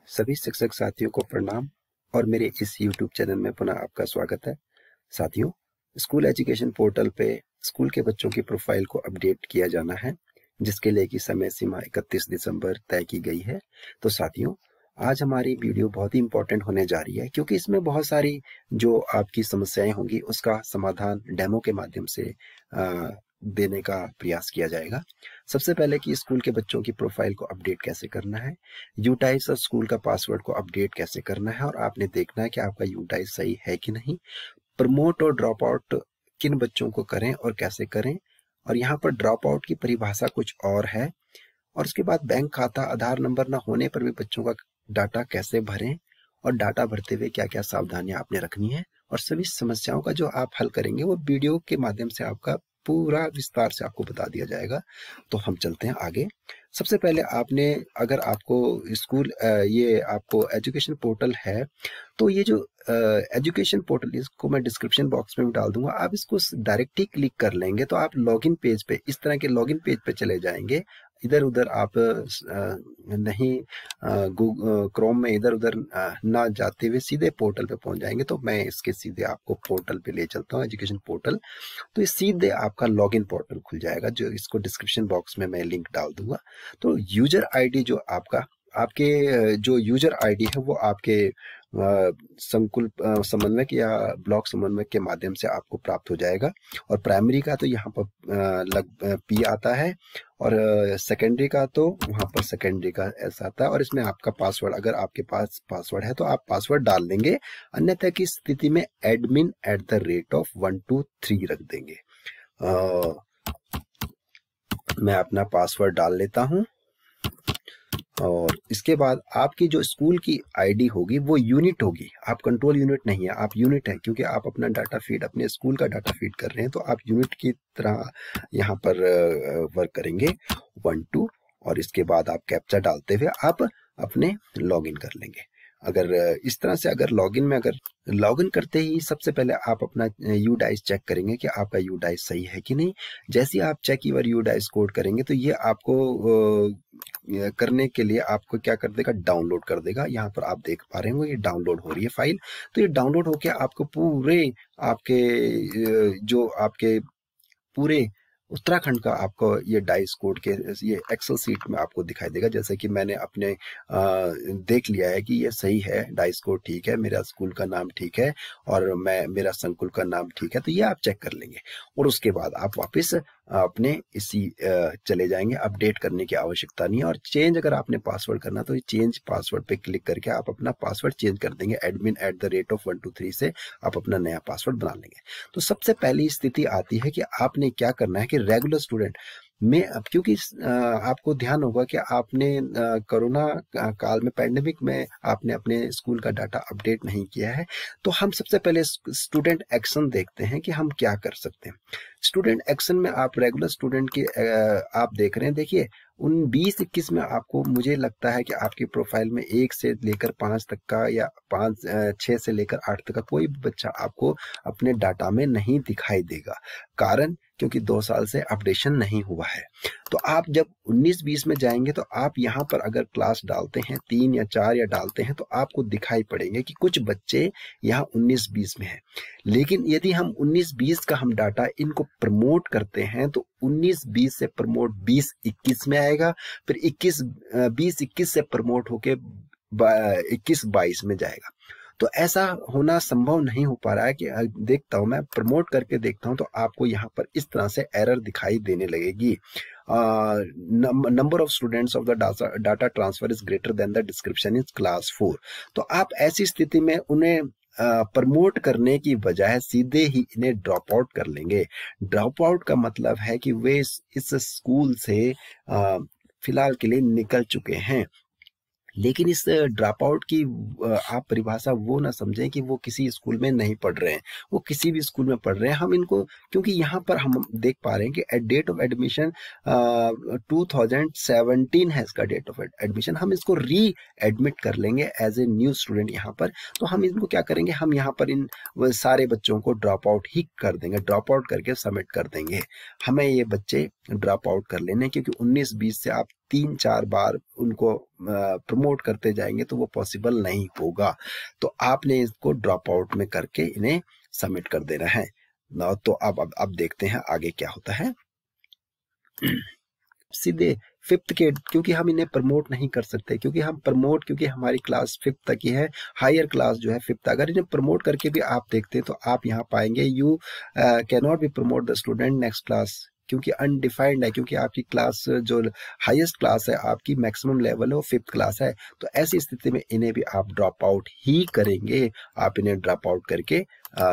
सभी शिक्षक साथियों को प्रणाम और मेरे इस YouTube चैनल में पुनः आपका स्वागत है। साथियों, स्कूल एजुकेशन पोर्टल पे स्कूल के बच्चों की प्रोफाइल को अपडेट किया जाना है, जिसके लिए की समय सीमा 31 दिसंबर तय की गई है। तो साथियों, आज हमारी वीडियो बहुत ही इंपॉर्टेंट होने जा रही है, क्योंकि इसमें बहुत सारी जो आपकी समस्याएं होंगी उसका समाधान डेमो के माध्यम से देने का प्रयास किया जाएगा। सबसे पहले कि स्कूल के बच्चों की प्रोफाइल को अपडेट कैसे करना है, यूटाइस और स्कूल का पासवर्ड को अपडेट कैसे करना है, और आपने देखना है कि आपका यूटाइस सही है कि नहीं। प्रमोट और ड्रॉप आउट किन बच्चों को करें और कैसे करें, और यहाँ पर ड्रॉप आउट की परिभाषा कुछ और है। और उसके बाद बैंक खाता आधार नंबर न होने पर भी बच्चों का डाटा कैसे भरें, और डाटा भरते हुए क्या क्या सावधानियां आपने रखनी है, और सभी समस्याओं का जो आप हल करेंगे वो वीडियो के माध्यम से आपका पूरा विस्तार से आपको बता दिया जाएगा। तो हम चलते हैं आगे। सबसे पहले आपने, अगर आपको स्कूल ये आपको एजुकेशन पोर्टल है, तो ये जो एजुकेशन पोर्टल, इसको मैं डिस्क्रिप्शन बॉक्स में भी डाल दूंगा। आप इसको डायरेक्ट ही क्लिक कर लेंगे तो आप लॉगिन पेज पे, इस तरह के लॉगिन पेज पे चले जाएंगे। इधर उधर आप नहीं क्रोम में इधर उधर ना जाते हुए सीधे पोर्टल पे पहुंच जाएंगे। तो मैं इसके सीधे आपको पोर्टल पे ले चलता हूँ, एजुकेशन पोर्टल। तो ये सीधे आपका लॉगिन पोर्टल खुल जाएगा, जो इसको डिस्क्रिप्शन बॉक्स में मैं लिंक डाल दूंगा। तो यूजर आईडी जो आपके जो यूजर आईडी है वो आपके संकुल समन्वयक या ब्लॉक समन्वयक के माध्यम से आपको प्राप्त हो जाएगा। और प्राइमरी का तो यहाँ पर पी आता है, और सेकेंडरी का तो वहाँ पर सेकेंडरी का ऐसा आता है। और इसमें आपका पासवर्ड, अगर आपके पास पासवर्ड है तो आप पासवर्ड डाल लेंगे, अन्यथा की स्थिति में admin@123 रख देंगे। मैं अपना पासवर्ड डाल लेता हूँ। और इसके बाद आपकी जो स्कूल की आईडी होगी वो यूनिट होगी, आप कंट्रोल यूनिट नहीं है, आप यूनिट है, क्योंकि आप अपना डाटा फीड, अपने स्कूल का डाटा फीड कर रहे हैं। तो आप यूनिट की तरह यहाँ पर वर्क करेंगे 1 2, और इसके बाद आप कैप्चा डालते हुए आप अपने लॉगिन कर लेंगे। अगर इस तरह से, अगर लॉगिन करते ही सबसे पहले आप अपना यूडाइस चेक करेंगे कि आपका यूडाइस सही है कि नहीं। जैसे ही आप चेक यूर यूडाइस कोड करेंगे तो ये आपको करने के लिए आपको क्या कर देगा, डाउनलोड कर देगा। यहाँ पर आप देख पा रहे हो ये डाउनलोड हो रही है फाइल। तो ये डाउनलोड होके आपको पूरे आपके जो आपके पूरे उत्तराखंड का आपको ये डाइस कोड के ये एक्सेल सीट में आपको दिखाई देगा। जैसे कि मैंने अपने देख लिया है कि ये सही है, डाइस कोड ठीक है, मेरा स्कूल का नाम ठीक है, और मेरा संकुल का नाम ठीक है। तो ये आप चेक कर लेंगे, और उसके बाद आप वापस अपने इसी चले जाएंगे। अपडेट करने की आवश्यकता नहीं है। और चेंज अगर आपने पासवर्ड करना तो ये चेंज पासवर्ड पे क्लिक करके आप अपना पासवर्ड चेंज कर देंगे। admin@123 से आप अपना नया पासवर्ड बना लेंगे। तो सबसे पहली स्थिति आती है कि आपने क्या करना है कि रेगुलर स्टूडेंट में, अब क्योंकि आपको ध्यान होगा कि आपने कोरोना काल में, पैंडेमिक में आपने अपने स्कूल का डाटा अपडेट नहीं किया है। तो हम सबसे पहले स्टूडेंट एक्शन देखते हैं कि हम क्या कर सकते हैं। स्टूडेंट एक्शन में आप रेगुलर स्टूडेंट की आप देख रहे हैं, देखिए 20-21 में आपको, मुझे लगता है कि आपकी प्रोफाइल में 1 से लेकर 5 तक का, या 6 से लेकर 8 तक का कोई भी बच्चा आपको अपने डाटा में नहीं दिखाई देगा। कारण, क्योंकि 2 साल से अपडेशन नहीं हुआ है। तो आप जब 19-20 में जाएंगे तो आप यहाँ पर अगर क्लास डालते हैं 3 या 4 या डालते हैं, तो आपको दिखाई पड़ेंगे कि कुछ बच्चे यहाँ 19-20 में हैं। लेकिन यदि हम 19-20 का हम डाटा इनको प्रमोट करते हैं तो 19-20 से प्रमोट 20-21 में आएगा, फिर 20-21 से प्रमोट होके 21-22 में जाएगा। तो ऐसा होना संभव नहीं हो पा रहा है कि देखता हूं, मैं प्रमोट करके देखता हूं तो आपको यहाँ पर इस तरह से एरर दिखाई देने लगेगी। Number of students of the data transfer is greater than the description is class 4। तो आप ऐसी स्थिति में उन्हें प्रमोट करने की बजाय सीधे ही इन्हें ड्रॉप आउट कर लेंगे। ड्रॉप आउट का मतलब है कि वे इस स्कूल से फिलहाल के लिए निकल चुके हैं। लेकिन इस ड्रॉप आउट की आप परिभाषा वो ना समझें कि वो किसी स्कूल में नहीं पढ़ रहे हैं, वो किसी भी स्कूल में पढ़ रहे हैं। हम इनको, क्योंकि यहाँ पर हम देख पा रहे हैं कि एट डेट ऑफ एडमिशन 2017 है इसका डेट ऑफ एडमिशन, हम इसको री एडमिट कर लेंगे एज ए न्यू स्टूडेंट यहाँ पर। तो हम इनको क्या करेंगे, हम यहाँ पर इन सारे बच्चों को ड्रॉप आउट ही कर देंगे, ड्रॉप आउट करके सबमिट कर देंगे। हमें ये बच्चे ड्रॉप आउट कर लेने, क्योंकि 19-20 से आप 3-4 बार उनको प्रमोट करते जाएंगे तो वो पॉसिबल नहीं होगा। तो आपने इसको ड्रॉप आउट में करके इन्हें सबमिट कर देना है ना। तो अब देखते हैं आगे क्या होता है। सीधे फिफ्थ के, क्योंकि हम इन्हें प्रमोट नहीं कर सकते, क्योंकि हमारी क्लास फिफ्थ तक ही है, हायर क्लास जो है फिफ्थ। अगर इन्हें प्रमोट करके भी आप देखते हैं तो आप यहाँ पाएंगे you can not be promote the student next class, क्योंकि अनडिफाइंड है, क्योंकि आपकी क्लास जो हाईएस्ट क्लास है, आपकी मैक्सिमम लेवल है वो फिफ्थ क्लास है। तो ऐसी स्थिति में इन्हें भी आप ड्रॉप आउट ही करेंगे। आप इन्हें ड्रॉप आउट करके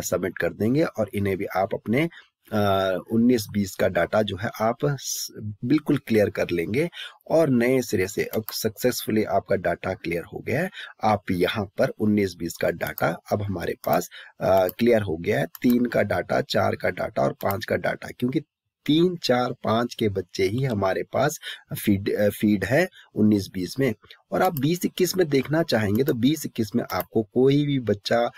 सबमिट कर देंगे और इन्हें भी आप अपने 19-20 का डाटा जो है आप बिल्कुल क्लियर कर लेंगे और नए सिरे से अब सक्सेसफुली आपका डाटा क्लियर हो गया है। आप यहाँ पर 19-20 का डाटा अब हमारे पास क्लियर हो गया है। 3 का डाटा, 4 का डाटा और 5 का डाटा, क्योंकि 3, 4, 5 के बच्चे ही हमारे पास फीड है 19-20 में। और आप 20-21 में देखना चाहेंगे तो 20-21 में आपको कोई भी बच्चा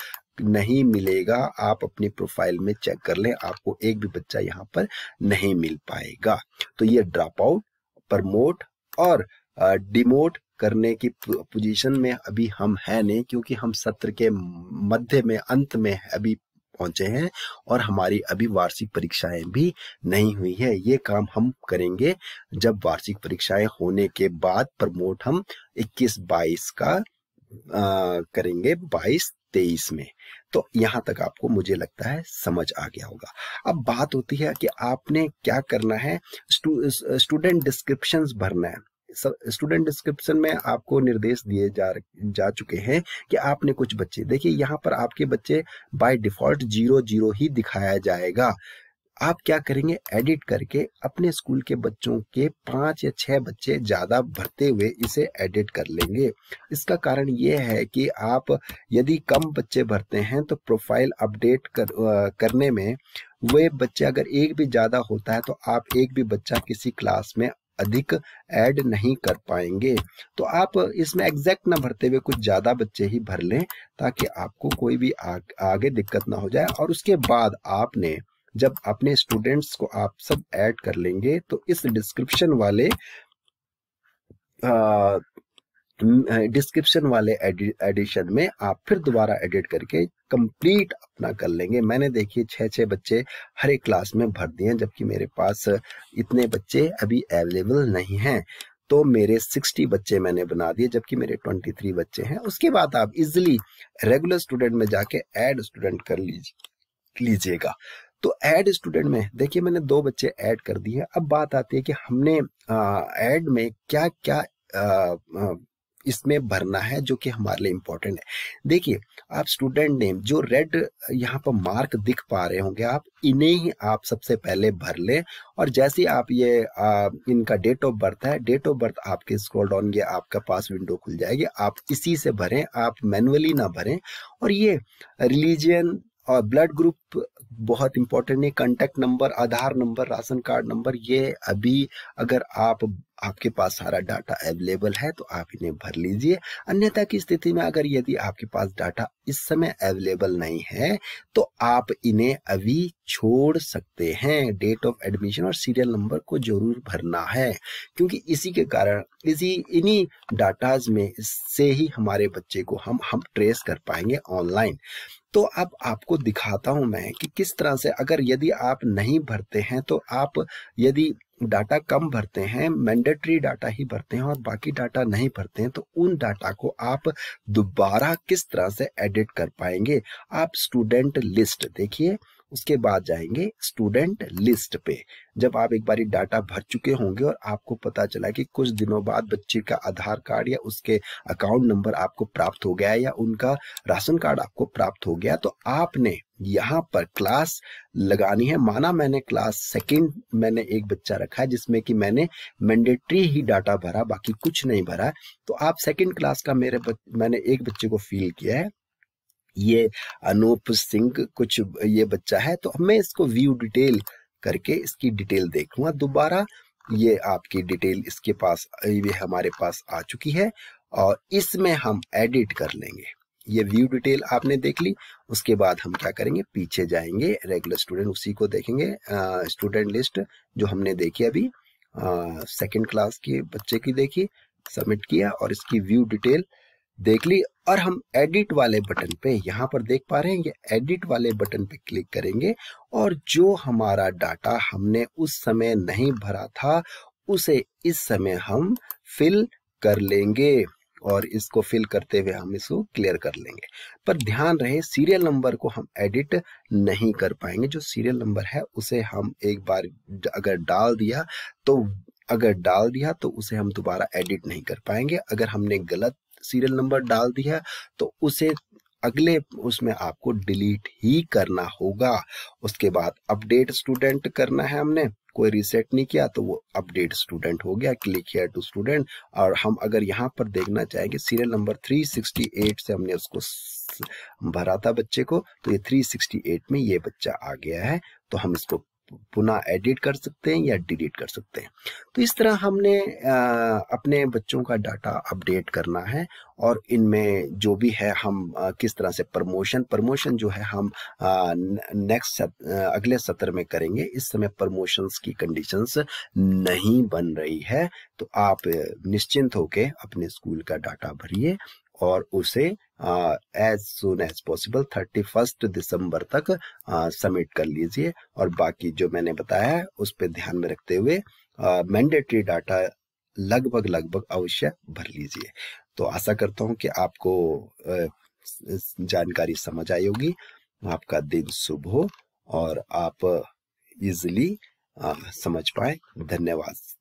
नहीं मिलेगा। आप अपनी प्रोफाइल में चेक कर लें, आपको एक भी बच्चा यहाँ पर नहीं मिल पाएगा। तो ये ड्रॉप आउट, प्रमोट और डिमोट करने की पोजीशन में अभी हम है नहीं, क्योंकि हम सत्र के मध्य में, अंत में अभी पहुंचे हैं और हमारी अभी वार्षिक परीक्षाएं भी नहीं हुई है। ये काम हम करेंगे जब वार्षिक परीक्षाएं होने के बाद प्रमोट हम 21-22 का करेंगे, 22-23 में। तो यहाँ तक आपको मुझे लगता है समझ आ गया होगा। अब बात होती है कि आपने क्या करना है, स्टूडेंट डिस्क्रिप्शंस भरना है। स्टूडेंट डिस्क्रिप्शन में आपको निर्देश दिए जा चुके हैं कि आपने कुछ बच्चे, देखिए यहाँ पर आपके बच्चे बाय डिफॉल्ट 0-0 ही दिखाया जाएगा। आप क्या करेंगे, एडिट करके अपने स्कूल के बच्चों के 5 या 6 बच्चे ज्यादा भरते हुए इसे एडिट कर लेंगे। इसका कारण ये है कि आप यदि कम बच्चे भरते हैं तो प्रोफाइल अपडेट करने में वे बच्चे अगर एक भी ज्यादा होता है तो आप एक भी बच्चा किसी क्लास में अधिक ऐड नहीं कर पाएंगे। तो आप इसमें एग्जैक्ट ना भरते हुए कुछ ज्यादा बच्चे ही भर लें, ताकि आपको कोई भी आगे दिक्कत ना हो जाए। और उसके बाद आपने जब अपने स्टूडेंट्स को आप सब ऐड कर लेंगे तो इस डिस्क्रिप्शन वाले एडिशन में आप फिर दोबारा एडिट करके कंप्लीट अपना कर लेंगे। मैंने देखिए 6-6 बच्चे हर एक क्लास में भर दिए, जबकि मेरे पास इतने बच्चे अभी अवेलेबल नहीं हैं। तो मेरे 60 बच्चे मैंने बना दिए, जबकि मेरे 23 बच्चे हैं। उसके बाद आप इजिली रेगुलर स्टूडेंट में जाके ऐड स्टूडेंट कर लीजिएगा। तो ऐड स्टूडेंट में देखिए मैंने 2 बच्चे ऐड कर दिए। अब बात आती है कि हमने ऐड में क्या क्या इसमें भरना है जो कि हमारे लिए इम्पोर्टेंट है। देखिए आप स्टूडेंट नेम जो रेड यहाँ पर मार्क दिख पा रहे होंगे, आप इन्हें ही आप सबसे पहले भर लें। और जैसे आप ये इनका डेट ऑफ बर्थ है, डेट ऑफ बर्थ आपके स्क्रॉल डाउन ये आपका पास विंडो खुल जाएगी, आप इसी से भरें, आप मैनुअली ना भरें। और ये रिलीजियन और ब्लड ग्रुप बहुत इंपॉर्टेंट है, कांटेक्ट नंबर, आधार नंबर, राशन कार्ड नंबर, ये अभी अगर आपके पास सारा डाटा अवेलेबल है तो आप इन्हें भर लीजिए। अन्यथा की स्थिति में अगर यदि आपके पास डाटा इस समय अवेलेबल नहीं है तो आप इन्हें अभी छोड़ सकते हैं। डेट ऑफ एडमिशन और सीरियल नंबर को जरूर भरना है, क्योंकि इसी के कारण इन्हीं डाटाज में से ही हमारे बच्चे को हम ट्रेस कर पाएंगे ऑनलाइन। तो अब आपको दिखाता हूं मैं कि किस तरह से, अगर यदि आप नहीं भरते हैं तो आप यदि डाटा कम भरते हैं, मैंडेटरी डाटा ही भरते हैं और बाकी डाटा नहीं भरते हैं, तो उन डाटा को आप दोबारा किस तरह से एडिट कर पाएंगे। आप स्टूडेंट लिस्ट देखिए, उसके बाद जाएंगे स्टूडेंट लिस्ट पे। जब आप एक बारी डाटा भर चुके होंगे और आपको पता चला कि कुछ दिनों बाद बच्चे का आधार कार्ड या उसके अकाउंट नंबर आपको प्राप्त हो गया या उनका राशन कार्ड आपको प्राप्त हो गया, तो आपने यहाँ पर क्लास लगानी है। माना मैंने क्लास सेकंड मैंने एक बच्चा रखा है जिसमें कि मैंने मैंडेटरी ही डाटा भरा, बाकी कुछ नहीं भरा, तो आप सेकंड क्लास का मैंने एक बच्चे को फिल किया है, ये अनूप सिंह कुछ ये बच्चा है। तो मैं इसको व्यू डिटेल करके इसकी डिटेल देखूंगा दोबारा। ये आपकी डिटेल इसके पास, ये हमारे पास आ चुकी है और इसमें हम एडिट कर लेंगे। ये व्यू डिटेल आपने देख ली। उसके बाद हम क्या करेंगे, पीछे जाएंगे, रेगुलर स्टूडेंट उसी को देखेंगे, स्टूडेंट लिस्ट जो हमने देखी अभी, सेकंड क्लास के बच्चे की देखी, सबमिट किया और इसकी व्यू डिटेल देख ली। और हम एडिट वाले बटन पे यहाँ पर देख पा रहे हैं, ये एडिट वाले बटन पे क्लिक करेंगे और जो हमारा डाटा हमने उस समय नहीं भरा था उसे इस समय हम फिल कर लेंगे और इसको फिल करते हुए हम इसको क्लियर कर लेंगे। पर ध्यान रहे सीरियल नंबर को हम एडिट नहीं कर पाएंगे। जो सीरियल नंबर है उसे हम एक बार अगर डाल दिया तो उसे हम दोबारा एडिट नहीं कर पाएंगे। अगर हमने गलत सीरियल नंबर डाल दिया तो उसे अगले उसमें आपको डिलीट ही करना होगा। उसके बाद अपडेट स्टूडेंट करना है, हमने कोई रीसेट नहीं किया तो वो अपडेट स्टूडेंट हो गया। Click here to student. और हम अगर यहाँ पर देखना चाहेंगे सीरियल नंबर 368 से हमने उसको भरा था बच्चे को, तो ये 368 में ये बच्चा आ गया है, तो हम इसको पुनः एडिट कर सकते हैं या डिलीट कर सकते हैं। तो इस तरह हमने अपने बच्चों का डाटा अपडेट करना है। और इनमें जो भी है हम किस तरह से प्रमोशन जो है हम नेक्स्ट अगले सत्र में करेंगे। इस समय प्रमोशंस की कंडीशंस नहीं बन रही है, तो आप निश्चिंत होके अपने स्कूल का डाटा भरिए और उसे एज सुन एज पॉसिबल 31 दिसंबर तक सबमिट कर लीजिए। और बाकी जो मैंने बताया है उस पर ध्यान में रखते हुए मैंडेटरी डाटा लगभग अवश्य भर लीजिए। तो आशा करता हूँ कि आपको जानकारी समझ आई होगी। आपका दिन शुभ हो और आप इजीली समझ पाए। धन्यवाद।